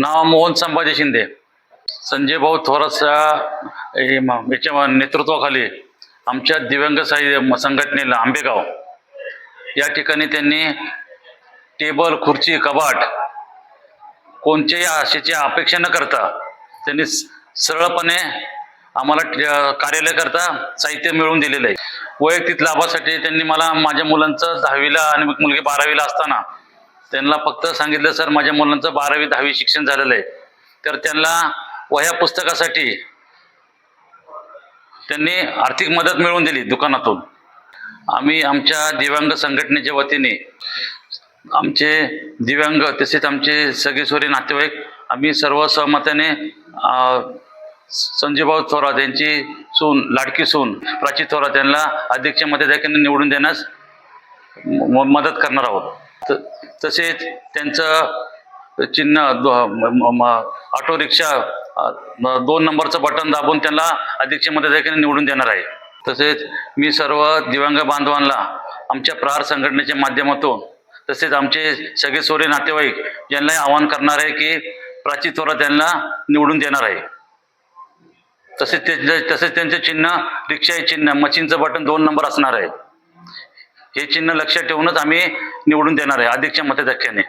नाव मोहन संभाजी शिंदे. संजय भाऊ थोरातच्या याच्या नेतृत्वाखाली आमच्या दिव्यांग संघटनेला आंबेगाव या ठिकाणी त्यांनी टेबल, खुर्ची, कबाट कोणत्याही आशेची अपेक्षा न करता त्यांनी सरळपणे आम्हाला कार्यालयाकरता साहित्य मिळवून दिलेलं आहे. वैयक्तिक लाभासाठी त्यांनी मला माझ्या मुलांचं 10वीला आणि मुलगी 12वीला असताना त्यांना फक्त सांगितलं, सर माझ्या मुलांचं 12वी 10वी शिक्षण झालेलं आहे, तर त्यांना वह्या पुस्तकासाठी त्यांनी आर्थिक मदत मिळवून दिली दुकानातून. आम्ही आमच्या दिव्यांग संघटनेच्या वतीने आमचे दिव्यांग तसेच आमचे सगळे सोरे नातेवाईक आम्ही सर्व सहमताने संजय भाऊ थोरात यांची सून, लाडकी सून प्राची थोरात यांना अध्यक्षमध्ये देखील निवडून देण्यास मदत करणार आहोत. तसेच त्यांचं चिन्ह ऑटो रिक्षा 2 नंबरचं बटन दाबून त्यांना अध्यक्षमध्ये देखील निवडून देणार आहे. तसेच मी सर्व दिव्यांग बांधवांना आमच्या प्रहार संघटनेच्या माध्यमातून तसेच आमचे सगळे सोरे नातेवाईक यांना आवाहन करणार आहे की प्राची थोरात यांना निवडून देणार आहे. तसेच त्यांचे चिन्ह रिक्षा हे चिन्ह, मशीनचं बटन 2 नंबर असणार आहे. हे चिन्ह लक्षात ठेवूनच आम्ही निवडून देणार आहे अध्यक्ष मताधिक्याने.